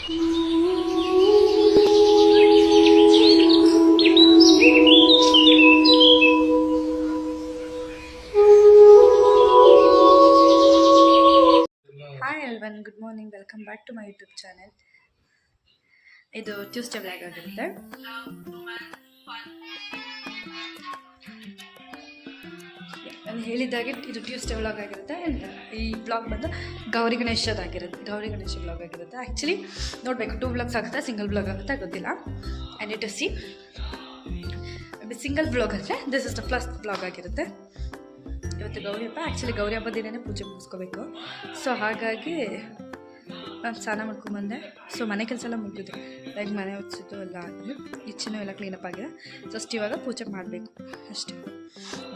Hi ಎಲ್ವನ್, good morning, welcome back to my YouTube channel. ಇದು Tuesday vlog ಆಗಿರುತ್ತೆ. ನಾನು ಹೇಳಿದಾಗೆ ಇದು ಟ್ಯೂಸ್ಡೇ ವ್ಲಾಗ್ ಆಗಿರುತ್ತೆ. ಈ ವ್ಲಾಗ್ ಬಂದು ಗೌರಿ ಗಣೇಶದಾಗಿರುತ್ತೆ. ಗೌರಿ ಗಣೇಶ ವ್ಲಾಗ್ ಆಗಿರುತ್ತೆ. ಆ್ಯಕ್ಚುಲಿ ನೋಡಬೇಕು, 2 ವ್ಲಾಗ್ಸ್ ಆಗುತ್ತೆ, ಸಿಂಗಲ್ ವ್ಲಾಗ್ ಆಗುತ್ತೆ ಗೊತ್ತಿಲ್ಲ. ಆ್ಯಂಡ್ ಇಟ್ ಸಿ ಸಿಂಗಲ್ ವ್ಲಾಗ್ ಅಂದರೆ this is the first vlog ಆಗಿರುತ್ತೆ. ಇವತ್ತು ಗೌರಿ ಹಬ್ಬ. ಆ್ಯಕ್ಚುಲಿ ಗೌರಿ ಹಬ್ಬದ ದಿನವೇ ಪೂಜೆ ಮುಗಿಸ್ಕೋಬೇಕು. ಸೊ ಹಾಗಾಗಿ ನಾನು ಸ್ನಾನ ಮಾಡ್ಕೊಂಬಂದೆ. ಸೊ ಮನೆ ಕೆಲಸ ಎಲ್ಲ ಮುಗಿದು, ಲೈಕ್ ಮನೆ ಹೊಚ್ಚಿದ್ದು ಎಲ್ಲ ಆಗಿದೆ, ಕಿಚನು ಎಲ್ಲ ಕ್ಲೀನಪ್ ಆಗಿದೆ. ಜಸ್ಟ್ ಇವಾಗ ಪೂಜೆ ಮಾಡಬೇಕು ಅಷ್ಟೇ.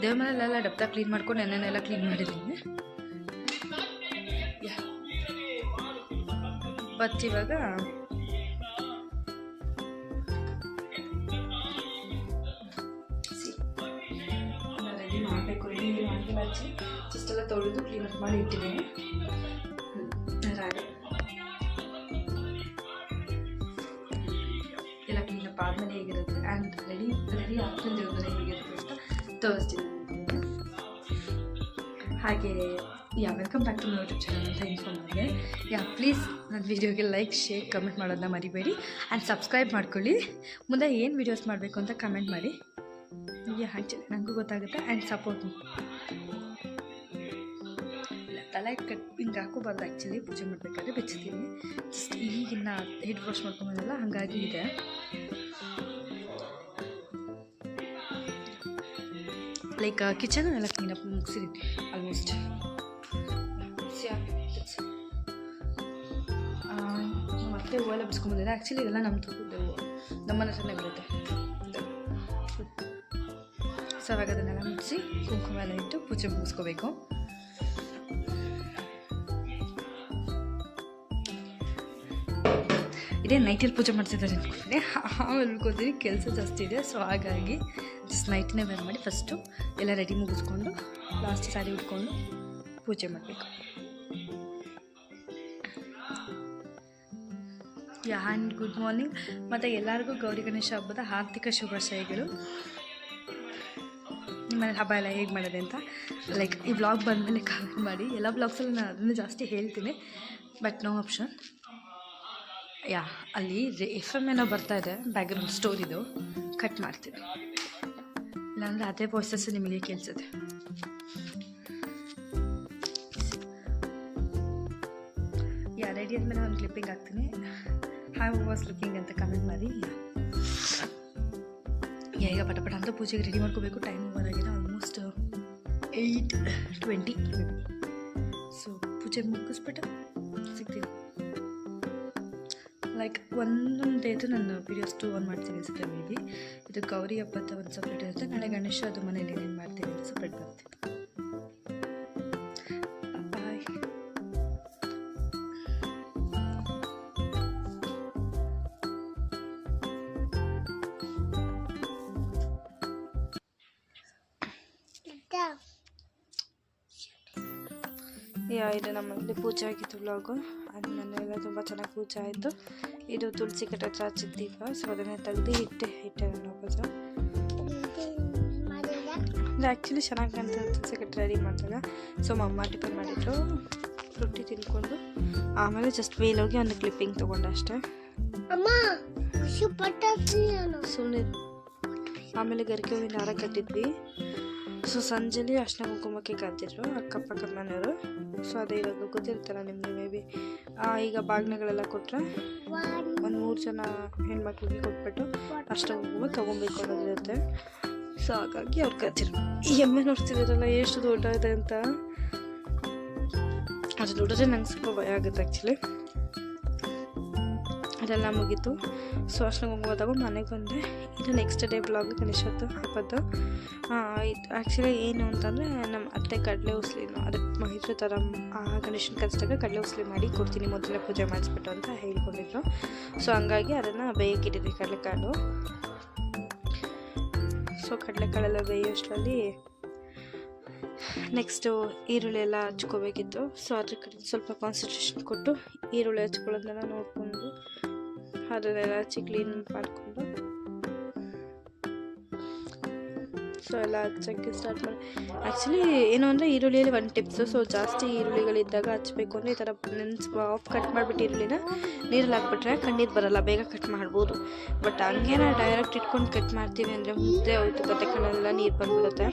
ದೇವ್ರ ಮನೆಯಲ್ಲೆಲ್ಲ ಡಬ್ಬ ಕ್ಲೀನ್ ಮಾಡ್ಕೊಂಡು ನೆನ್ನೆಲ್ಲ ಕ್ಲೀನ್ ಮಾಡಿದ್ದೀನಿ. ಬಟ್ ಇವಾಗ ರೆಡಿ ಮಾಡಬೇಕು. ರೆಡಿ ಮಾಡಿ ಹಚ್ಚಿ ಜಸ್ಟ್ ಎಲ್ಲ ತೊಳೆದು ಕ್ಲೀನಪ್ ಮಾಡಿ ಇಟ್ಟಿದ್ದೀನಿ. ಎಲ್ಲ ಕ್ಲೀನಪ್ ಆದಮೇಲೆ ಹೇಗಿರುತ್ತೆ ಆ್ಯಂಡ್ ರೆಡಿ ಆದ್ಮೇಲೆ ದೇವ್ರ ಹೇಗಿರುತ್ತೆ ಅಂತ ತೋರಿಸ್ತೀನಿ. ಹಾಗೆ welcome back to my YouTube channel ಅಂತ ಇನ್ಫಾರ್ಮ್ ಮಾಡಿದೆ. ಪ್ಲೀಸ್ ನನ್ನ ವೀಡಿಯೋಗೆ ಲೈಕ್, ಶೇರ್, ಕಮೆಂಟ್ ಮಾಡೋದನ್ನ ಮರಿಬೇಡಿ. ಆ್ಯಂಡ್ ಸಬ್ಸ್ಕ್ರೈಬ್ ಮಾಡ್ಕೊಳ್ಳಿ. ಮುಂದೆ ಏನು ವೀಡಿಯೋಸ್ ಮಾಡಬೇಕು ಅಂತ ಕಮೆಂಟ್ ಮಾಡಿ. ಆ್ಯಕ್ಚುಲಿ ನನಗೂ ಗೊತ್ತಾಗುತ್ತೆ. ಆ್ಯಂಡ್ ಸಪೋರ್ಟ್ ತಲೆ ಹಿಂಗೆ ಹಾಕೋಬಾರ್ದು. ಆ್ಯಕ್ಚುಲಿ ಪೂಜೆ ಮಾಡಬೇಕಾದ್ರೆ ಬೆಚ್ಚಿದ್ದೀನಿ. ಜಸ್ಟ್ ಈಗಿನ್ನ ಹೆಡ್ ವಾಶ್ ಮಾಡ್ಕೊಂಬಂದಲ್ಲ, ಹಾಗಾಗಿ ಇದೆ. ಲೈಕ್ ಕಿಚನ್ ಎಲ್ಲ ಕ್ಲೀನಪ್ ಮುಗಿಸಿದ್ದೀನಿ ಆಲ್ಮೋಸ್ಟ್. ಮತ್ತೆ ಹೂವೆಲ್ಲ ಬಿಸ್ಕೊಂಬಂದಿದೆ. ಆ್ಯಕ್ಚುಲಿ ಇದೆಲ್ಲ ನಮ್ಮದು ನಮ್ಮನ ಹತ್ರನೇ ಬರುತ್ತೆ. ಸೊ ಅವಾಗ ಅದನ್ನೆಲ್ಲ ಮುಗಿಸಿ ಕುಂಕುಮ ಎಲ್ಲ ಇಟ್ಟು ಪೂಜೆ ಮುಗಿಸ್ಕೋಬೇಕು. ಇದೇ ನೈಟಲ್ಲಿ ಪೂಜೆ ಮಾಡ್ತಿದ್ದಾರೆ ಅಂದ್ಕೊಂಡೆ. ಆಮೇಲೆ ಉಳ್ಕೋತೀನಿ, ಕೆಲಸ ಜಾಸ್ತಿ ಇದೆ. ಸೊ ಹಾಗಾಗಿ ಜಸ್ಟ್ ನೈಟ್ನೇ ವೇರ್ ಮಾಡಿ ಫಸ್ಟು ಎಲ್ಲ ರೆಡಿ ಮುಗಿಸ್ಕೊಂಡು ಲಾಸ್ಟ್ ಸ್ಯಾರಿ ಉಟ್ಕೊಂಡು ಪೂಜೆ ಮಾಡಬೇಕು. And good morning. ಮತ್ತು ಎಲ್ಲರಿಗೂ ಗೌರಿ ಗಣೇಶ ಹಬ್ಬದ ಆರ್ಥಿಕ ಶುಭಾಶಯಗಳು. ನಿಮ್ಮನೆ ಹಬ್ಬ ಎಲ್ಲ ಹೇಗೆ ಮಾಡಿದೆ ಅಂತ ಲೈಕ್ ಈ ವ್ಲಾಗ್ ಬಂದಮೇಲೆ ಕಮೆಂಟ್ ಮಾಡಿ. ಎಲ್ಲ ವ್ಲಾಗ್ಸಲ್ಲಿ ನಾನು ಅದನ್ನು ಜಾಸ್ತಿ ಹೇಳ್ತೀನಿ, ಬಟ್ ನೋ ಆಪ್ಷನ್. ಅಲ್ಲಿ FM ಏನೋ ಬರ್ತಾಯಿದೆ, ಬ್ಯಾಕ್ಗ್ರೌಂಡ್ ಸ್ಟೋರಿದು ಕಟ್ ಮಾಡ್ತೀನಿ, ಇಲ್ಲಾಂದರೆ ಅದೇ ವಾಯ್ಸಸ್ ನಿಮಗೆ ಕೇಳಿಸುತ್ತೆ. ರೆಡಿ ಆದಮೇಲೆ ಒಂದು ಕ್ಲಿಪ್ಪಿಂಗ್ ಹಾಕ್ತೀನಿ. ಹೌ ವಾಸ್ ಲುಕಿಂಗ್ ಅಂತ ಕಮೆಂಟ್ ಮಾಡಿ. ಈಗ ಪಟ ಅಂತ ಪೂಜೆಗೆ ರೆಡಿ ಮಾಡ್ಕೋಬೇಕು. Time ಬರೋಗಿದೆ almost 8:20. ಸೊ ಪೂಜೆ ಮುಗಿಸ್ಬಿಟ್ಟು ಸಿಗ್ತೀನಿ. ಲೈಕ್ ಒಂದೊಂದೇದು ನನ್ನ ವೀಡಿಯೋಸ್ 2 ಆನ್ ಮಾಡ್ತೀನಿ ಅನ್ಸುತ್ತೆ. ಮೇ ಬಿ ಇದು ಗೌರಿ ಹಬ್ಬದ ಒಂದು ಸಪ್ರೇಟ್ ಇರುತ್ತೆ. ನಾಳೆ ಗಣೇಶ ಅದು ಮನೇಲಿ ಏನೇನು ಮಾಡ್ತೀನಿ ಅಂತ ಸಪ್ರೇಟ್ ಬರ್ತೀನಿ. ಬಾಯ್. ಇದು ನಮ್ಮಲ್ಲಿ ಪೂಜೆ ಆಗಿತ್ತು ವ್ಲಾಗು. ಅದು ಮನೆಯೆಲ್ಲ ತುಂಬ ಚೆನ್ನಾಗಿ ಪೂಜೆ ಆಯಿತು. ಇದು ತುಳಸಿ ಕಟ್ಟೆ ಹತ್ರ ಹಚ್ಚಿದ ದೀಪ. ಸೊ ಅದನ್ನೇ ತೆಗೆದು ಇಟ್ಟೆ ನಾನು ವಾಪಸ್. ಅದು ಆ್ಯಕ್ಚುಲಿ ಚೆನ್ನಾಗಿ ಕಾಣ್ತದೆ ತುಳಸಿ ಕಟ್ಟೆ ರೆಡಿ ಮಾಡಿದಾಗ. ಸೊ ಅಮ್ಮ ಟಿಫನ್ ಮಾಡಿದ್ರು, ರೊಟ್ಟಿ ತಿನ್ಕೊಂಡು ಆಮೇಲೆ ಜಸ್ಟ್ ವೇಲೋಗಿ ಒಂದು ಕ್ಲಿಪ್ಪಿಂಗ್ ತೊಗೊಂಡೆ ಅಷ್ಟೇ. ಸುಮ್ಮನೆ ಆಮೇಲೆ ಗರಿಕೆ ಹೂವಿನ ಹಾರ ಕಟ್ಟಿದ್ವಿ. ಸೊ ಸಂಜೆಲಿ ಅರ್ಶಿನ ಕುಂಕುಮಕ್ಕೆ ಕರೆದಿದ್ರು ಅಕ್ಕಪಕ್ಕದ ಮನೆಯವರು. ಸೊ ಅದೇ ಇವಾಗ ಗೊತ್ತಿರ್ತಾರ ನಿಮಗೆ ಮೇ ಬಿ. ಈಗ ಬಾಗ್ನಗಳೆಲ್ಲ ಕೊಟ್ಟರೆ ಒಂದು 3 ಜನ ಹೆಣ್ಮಕ್ಳಿಗೆ ಕೊಟ್ಬಿಟ್ಟು ಅರ್ಶಿನ ಕುಂಕುಮ ತೊಗೊಬೇಕು ಅನ್ನೋದಿರುತ್ತೆ. ಸೊ ಹಾಗಾಗಿ ಅವ್ರು ಕರೆದಿದ್ರು. ಈ ಎಮ್ಮೆ ನೋಡ್ತಿದ್ದಾರಲ್ಲ ಎಷ್ಟು ದೊಡ್ಡ ಇದೆ ಅಂತ. ಅದು ದೊಡ್ಡದೇ ನಂಗೆ ಸ್ವಲ್ಪ ಭಯ ಆಗುತ್ತೆ ಆ್ಯಕ್ಚುಲಿ. ಅದೆಲ್ಲ ಮುಗೀತು. ಸೊ ಅರ್ಶಿನ ಕುಂಕುಮ ತಗೊಂಡು ಮನೆಗೆ ಬಂದೆ. ಇದು ನೆಕ್ಸ್ಟ್ ಡೇ ಬ್ಲಾಗ್ ಗಣೇಶದ್ದು ಹಬ್ಬದ್ದು. ಇದು ಆ್ಯಕ್ಚುಲಿ ಏನು ಅಂತಂದರೆ ನಮ್ಮ ಅತ್ತೆ ಕಡಲೆ ಉಸ್ಲಿನ ಅದಕ್ಕೆ ಇದ್ರ ಥರ ಗಣೇಶನ ಕಲಿಸಿದಾಗ ಕಡಲೆ ಉಸ್ಲಿ ಮಾಡಿ ಕೊಡ್ತೀನಿ ಮೊದಲೇ ಪೂಜೆ ಮಾಡಿಸ್ಬಿಟ್ಟು ಅಂತ ಹೇಳ್ಕೊಂಡಿದ್ರು. ಸೊ ಹಂಗಾಗಿ ಅದನ್ನು ಬೇಯಕ್ಕಿಟ್ಟಿದ್ವಿ ಕಡಲೆಕಾಳು. ಸೊ ಕಡಲೆಕಾಳೆಲ್ಲ ಬೇಯೋಷ್ಟರಲ್ಲಿ ನೆಕ್ಸ್ಟು ಈರುಳ್ಳಿ ಎಲ್ಲ ಹಚ್ಕೋಬೇಕಿತ್ತು. ಸೊ ಅದ್ರ ಕಡೆ ಸ್ವಲ್ಪ ಕಾನ್ಸಂಟ್ರೇಷನ್ ಕೊಟ್ಟು ಈರುಳ್ಳಿ ಹಚ್ಕೊಳ್ಳೋದನ್ನೆಲ್ಲ ನೋಡಿಕೊಂಡು ಅದನ್ನೆಲ್ಲ ಹಚ್ಚಿ ಕ್ಲೀನ್ ಮಾಡಿಕೊಂಡು ಸೊ ಎಲ್ಲ ಹಚ್ಚೋಕ್ಕೆ ಸ್ಟಾರ್ಟ್ ಮಾಡಿ. ಆ್ಯಕ್ಚುಲಿ ಏನು ಅಂದರೆ ಈರುಳ್ಳಿಯಲ್ಲಿ ಒಂದು ಟಿಪ್ಸು, ಸೊ ಜಾಸ್ತಿ ಈರುಳ್ಳಿಗಳಿದ್ದಾಗ ಹಚ್ಚಬೇಕು ಅಂದರೆ ಈ ಥರ ಆಫ್ ಕಟ್ ಮಾಡಿಬಿಟ್ಟು ಈರುಳ್ಳಿನ ನೀರಲ್ಲಿ ಹಾಕ್ಬಿಟ್ರೆ ಕಣ್ಣೀರು ಬರೋಲ್ಲ, ಬೇಗ ಕಟ್ ಮಾಡ್ಬೋದು. ಬಟ್ ಹಂಗೇನ ಡೈರೆಕ್ಟ್ ಇಟ್ಕೊಂಡು ಕಟ್ ಮಾಡ್ತೀವಿ ಅಂದರೆ ಮುದ್ದೆ ಹೋಯ್ತು ಕತೆ ಕಣ್ಣೆಲ್ಲ ನೀರು ಬಂದ್ಬಿಡುತ್ತೆ.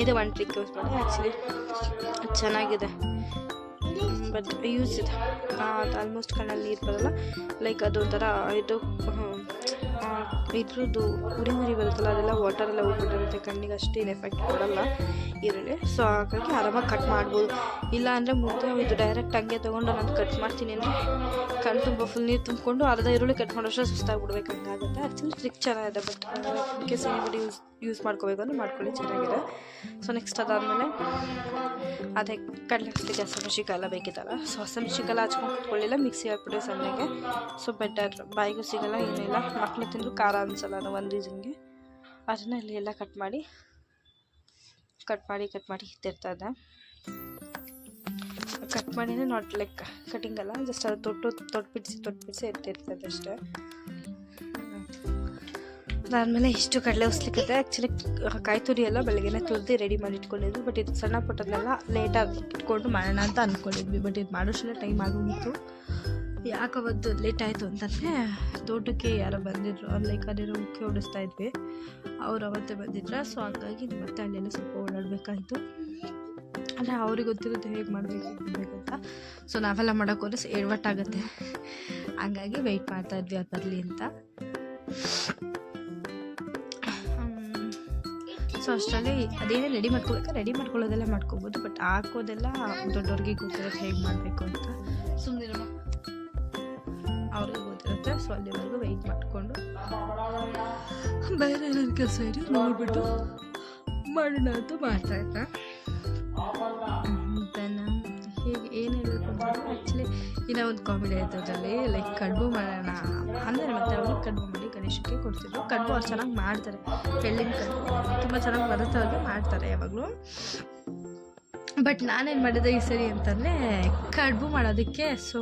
ಇದು ಒಂದು ಟ್ರಿಕ್ ಯೂಸ್ ಮಾಡಿ. ಆ್ಯಕ್ಚುಲಿ ಚೆನ್ನಾಗಿದೆ, ಬಟ್ ಯೂಸ್ ಇದೆ. ಅದು ಆಲ್ಮೋಸ್ಟ್ ಕಣ್ಣಲ್ಲಿ ನೀರು ಬರೋಲ್ಲ. ಲೈಕ್ ಅದೊಂಥರ ಇದ್ರದ್ದು ಉರಿ ಬರುತ್ತಲ್ಲ, ಅದೆಲ್ಲ ವಾಟರೆಲ್ಲ ಹೋಗ್ಬಿಟ್ಟಿರುತ್ತೆ, ಕಣ್ಣಿಗೆ ಅಷ್ಟೇನು ಎಫೆಕ್ಟ್ ಕೊಡಲ್ಲ ಈರುಳ್ಳಿ. ಸೊ ಹಾಗಾಗಿ ಆರಾಮಾಗಿ ಕಟ್ ಮಾಡ್ಬೋದು. ಇಲ್ಲ ಅಂದರೆ ಮುದ್ದೆ ಇದು ಡೈರೆಕ್ಟ್ ಹಂಗೆ ತೊಗೊಂಡು ನಾನು ಕಟ್ ಮಾಡ್ತೀನಿ ಅಂದರೆ ಕಣ್ಣು ತುಂಬ ಫುಲ್ ನೀರು ತುಂಬಿಕೊಂಡು ಅರ್ಧ ಈರುಳ್ಳಿ ಕಟ್ ಮಾಡೋಷ್ಟು ಸುಸ್ತಾಗ್ಬಿಡ್ಬೇಕು, ಹಂಗಾಗುತ್ತೆ. ಆ್ಯಕ್ಚುಲಿ ಟ್ರಿಕ್ ಚೆನ್ನಾಗಿದೆ, ಬಟ್ ಇನ್ ಕೇಸ್ ಏನಾದರೂ ಯೂಸ್ ಮಾಡ್ಕೋಬೇಕು ಅಂದರೆ ಮಾಡ್ಕೊಳ್ಳಿ, ಚೆನ್ನಾಗಿದೆ. ಸೊ ನೆಕ್ಸ್ಟ್ ಅದಾದಮೇಲೆ ಅದೇ ಕಡಲೆ ಹಚ್ಚಲಿಕ್ಕೆ ಹಸಿಮೆಣ್ಸಿಕಾಯಿ ಎಲ್ಲ ಬೇಕಿತ್ತಲ್ಲ, ಸೊ ಹಸಿಮೆಣ್ಸಿಕಾಯಿ ಹಚ್ಕೊಂಡು ಕುತ್ಕೊಳ್ಳಿಲ್ಲ, ಮಿಕ್ಸಿ ಹಾಕ್ಬಿಟ್ಟು ಸಣ್ಣಗೆ. ಸೊ ಬೆಟರ್, ಬಾಯಿಗೂ ಸಿಗೋಲ್ಲ, ಏನಿಲ್ಲ, ಮಕ್ಕಳು ತಿಂದರೂ ಖಾರ ಅನಿಸಲ್ಲ ಅನ್ನೋ ಒಂದು ರೀಸನ್ಗೆ ಅದನ್ನ ಇಲ್ಲಿ ಎಲ್ಲ ಕಟ್ ಮಾಡಿ ಇತ್ತಿರ್ತಾ ಇದ್ದೆ. ಕಟ್ ಮಾಡಿದರೆ ನಾಟ್ ಲೈಕ್ ಕಟಿಂಗ್ ಅಲ್ಲ, ಜಸ್ಟ್ ಅದು ತೊಟ್ಟು ಬಿಡಿಸಿ ಎತ್ತಿರ್ತದೆ ಅಷ್ಟೇ. ಅದಾದಮೇಲೆ ಇಷ್ಟು ಕಡಲೆ ಉಸ್ಲಿಕ್ಕೆ. ಆ್ಯಕ್ಚುಲಿ ಕಾಯಿ ತುರಿ ಎಲ್ಲ ಬೆಳಗ್ಗೆನೇ ತುರಿದು ರೆಡಿ ಮಾಡಿ ಇಟ್ಕೊಂಡಿದ್ವಿ, ಬಟ್ ಇದು ಸಣ್ಣ ಪುಟ್ಟದನ್ನೆಲ್ಲ ಲೇಟಾಗಿ ಇಟ್ಕೊಂಡು ಮಾಡೋಣ ಅಂತ ಅಂದ್ಕೊಂಡಿದ್ವಿ. ಬಟ್ ಇದು ಮಾಡೋಷ್ಟೆಲ್ಲ ಟೈಮ್ ಆಗೋಗಿತ್ತು. ಯಾಕವತ್ತು ಲೇಟ್ ಆಯಿತು ಅಂತಂದರೆ ತೋಟಕ್ಕೆ ಯಾರೋ ಬಂದಿದ್ರು, ಲೈಕ್ ಅದೇನೋ ಮುಖ್ಯ ಓಡಿಸ್ತಾ ಇದ್ವಿ, ಅವ್ರು ಅವತ್ತೇ ಬಂದಿದ್ರು. ಸೊ ಹಾಗಾಗಿ ಮತ್ತೆ ಅಲ್ಲೆಲ್ಲ ಸ್ವಲ್ಪ ಓಡಾಡಬೇಕಾಯಿತು. ಅಂದರೆ ಅವ್ರಿಗೆ ಗೊತ್ತಿರುತ್ತೆ ಹೇಗೆ ಮಾಡಬೇಕು ಅಂತ. ಸೊ ನಾವೆಲ್ಲ ಮಾಡೋಕ್ಕೋದ್ರೆ ಎಡವಟ್ಟಾಗುತ್ತೆ, ಹಂಗಾಗಿ ವೆಯ್ಟ್ ಮಾಡ್ತಾಯಿದ್ವಿ ಅದು ಬರಲಿ ಅಂತ. ಸೊ ಅಷ್ಟರಲ್ಲಿ ಅದೇನೇ ರೆಡಿ ಮಾಡ್ಕೊಳ್ಳೋದೆಲ್ಲ ಮಾಡ್ಕೋಬೋದು, ಬಟ್ ಹಾಕೋದೆಲ್ಲ ದೊಡ್ಡವ್ರಿಗೆ ಗೊತ್ತಿರುತ್ತೆ ಹೇಗೆ ಮಾಡಬೇಕು ಅಂತ. ಸುಮ್ಮನೆ ಅವ್ರಿಗೆ ಗೊತ್ತಿರುತ್ತೆ. ಸೊ ಅಲ್ಲಿವರೆಗೂ ವೆಯ್ಟ್ ಮಾಡಿಕೊಂಡು ಬೇರೆ ಏನಾದ್ರು ಕೆಲಸ ಇದೆ ನೋಡ್ಬಿಟ್ಟು ಮಾಡೋಣ ಅಂತ ಮಾಡ್ತಾಯಿದ್ದೆ. ಹೇಗೆ ಏನು ಹೇಳಬೇಕು ಅಂತಂದರೆ, ಆ್ಯಕ್ಚುಲಿ ಇನ್ನೂ ಒಂದು ಕಾಮಿಡಿ ಆಯಿತು ಅದರಲ್ಲಿ. ಲೈಕ್ ಕಡುಬು ಮಾಡೋಣ ಅಂದರೆ ಮತ್ತೆ ಅವ್ರಿಗೆ ಕಡುಬು ಮಾಡಿ ಗಣೇಶಕ್ಕೆ ಕೊಡ್ತಿದ್ರು. ಕಡುಬು ಅವ್ರು ಚೆನ್ನಾಗಿ ಮಾಡ್ತಾರೆ, ಎಳ್ಳಿನ ಕಡುಬು ತುಂಬ ಚೆನ್ನಾಗಿ ಬರುತ್ತೆ, ಅವ್ರಿಗೆ ಮಾಡ್ತಾರೆ ಯಾವಾಗಲೂ. ಬಟ್ ನಾನೇನು ಮಾಡಿದೆ ಈ ಸರಿ ಅಂತಂದರೆ ಕಡುಬು ಮಾಡೋದಕ್ಕೆ, ಸೊ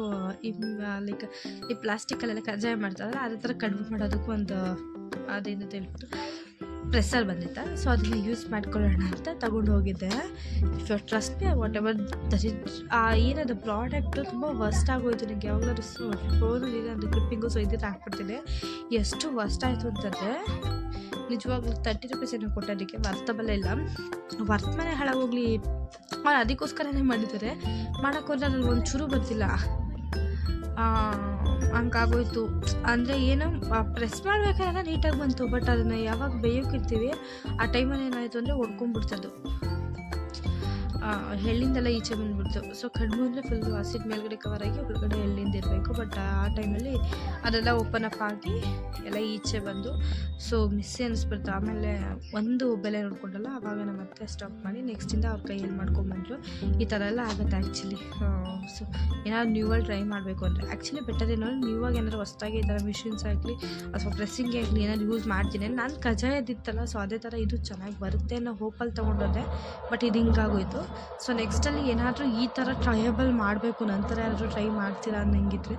ಲೈಕ್ ಈ ಪ್ಲಾಸ್ಟಿಕಲ್ಲೆಲ್ಲ ಕಜ್ಜಾಯ ಮಾಡ್ತಾರಲ್ಲ, ಅದೇ ಥರ ಕಡುಬು ಮಾಡೋದಕ್ಕೂ ಒಂದು ಅದೇನು ಹೇಳ್ಬಿಟ್ಟು ಪ್ರೆಸ್ಸರ್ ಬಂದಿತ್ತು. ಸೊ ಅದನ್ನು ಯೂಸ್ ಮಾಡ್ಕೊಳ್ಳೋಣ ಅಂತ ತಗೊಂಡು ಹೋಗಿದ್ದೆ. If you trust me, whatever that is ಏನದು ಪ್ರಾಡಕ್ಟು ತುಂಬ ವರ್ಸ್ಟ್ ಆಗೋಯ್ತು. ನನಗೆ ಯಾವಾಗಲೂ ಫೋನಲ್ಲಿ ಅದು ಕ್ಲಿಪ್ಪಿಂಗು ಸೊ ಇದ್ದಿದ್ದು ಹಾಕ್ಬಿಡ್ತಿದ್ದೆ. ಎಷ್ಟು ವರ್ಸ್ಟ್ ಆಯಿತು ಅಂತಂದರೆ ನಿಜವಾಗ್ಲೂ 30 ರೂಪೀಸ್ ಏನೋ ಕೊಟ್ಟೋದಕ್ಕೆ ವರ್ತಬಲ್ಲ ಇಲ್ಲ. ವರ್ತಮಾನೆ ಹಾಳಾಗೋಗ್ಲಿ ಅವ್ರು ಅದಕ್ಕೋಸ್ಕರನೇ ಮಾಡಿದ್ದಾರೆ. ಮಾಡೋಕ್ಕೋದ್ರೆ ಅದ್ರಲ್ಲಿ ಒಂಚೂರು ಬರ್ತಿಲ್ಲ, ಹಂಗಾಗೋಯ್ತು. ಅಂದರೆ ಏನೋ ಪ್ರೆಸ್ ಮಾಡಬೇಕಾದ್ರೆ ನೀಟಾಗಿ ಬಂತು, ಬಟ್ ಅದನ್ನು ಯಾವಾಗ ಬೇಯೋಕ್ಕಿರ್ತೀವಿ ಆ ಟೈಮಲ್ಲಿ ಏನಾಯಿತು ಅಂದರೆ ಒಡ್ಕೊಂಡ್ಬಿಡ್ತದ್ದು, ಎಳ್ಳಿಂದೆಲ್ಲ ಈಚೆ ಬಂದುಬಿಡ್ತು. ಸೊ ಕಡುಬು ಅಂದರೆ ಫುಲ್ಲು ಆಸಿಡ್ ಮೇಲ್ಗಡೆ ಕವರ್ ಆಗಿ ಒಳಗಡೆ ಎಳ್ಳಿಂದ ಇರಬೇಕು, ಬಟ್ ಆ ಟೈಮಲ್ಲಿ ಅದೆಲ್ಲ ಓಪನ್ ಅಪ್ ಆಗಿ ಎಲ್ಲ ಈಚೆ ಬಂದು ಸೊ ಮಿಸ್ಸಿ ಅನಿಸ್ಬಿಡ್ತು. ಆಮೇಲೆ ಒಂದು ಬೆಲೆ ನೋಡ್ಕೊಂಡಲ್ಲ, ಆವಾಗ ನಾನು ಮತ್ತೆ ಸ್ಟಾಪ್ ಮಾಡಿ ನೆಕ್ಸ್ಟಿಂದ ಅವ್ರ ಕೈಯಲ್ಲಿ ಮಾಡ್ಕೊಂಡ್ಬಂದರು. ಈ ಥರ ಎಲ್ಲ ಆಗುತ್ತೆ ಆ್ಯಕ್ಚುಲಿ. ಸೊ ಏನಾದ್ರು ನ್ಯೂವಾಗಿ ಟ್ರೈ ಮಾಡಬೇಕು ಅಂದರೆ ಆ್ಯಕ್ಚುಲಿ ಬೆಟರ್ ಏನಂದರೆ ನ್ಯೂವಾಗಿ ಏನಾದ್ರು ಹೊಸದಾಗಿ ಈ ಥರ ಮಿಷಿನ್ಸ್ ಆಗಲಿ ಅಥವಾ ಪ್ರೆಸ್ಸಿಂಗ್ ಆಗಲಿ ಏನಾದ್ರು ಯೂಸ್ ಮಾಡ್ತೀನಿ. ನಾನು ಕಜ್ಜಾಯದಿತ್ತಲ್ಲ, ಸೊ ಅದೇ ಥರ ಇದು ಚೆನ್ನಾಗಿ ಬರುತ್ತೆ ಅನ್ನೋ ಹೋಪಲ್ಲಿ ತೊಗೊಂಡೋದೆ, ಬಟ್ ಇದು ಹಿಂಗಾಗೋಯ್ತು. ಸೊ ನೆಕ್ಸ್ಟಲ್ಲಿ ಏನಾದರೂ ಈ ಥರ ಟ್ರಯಬಲ್ ಮಾಡಬೇಕು, ನಂತರ ಏನಾದರೂ ಟ್ರೈ ಮಾಡ್ತೀರಾ ಅನ್ನಂಗಿದ್ರೆ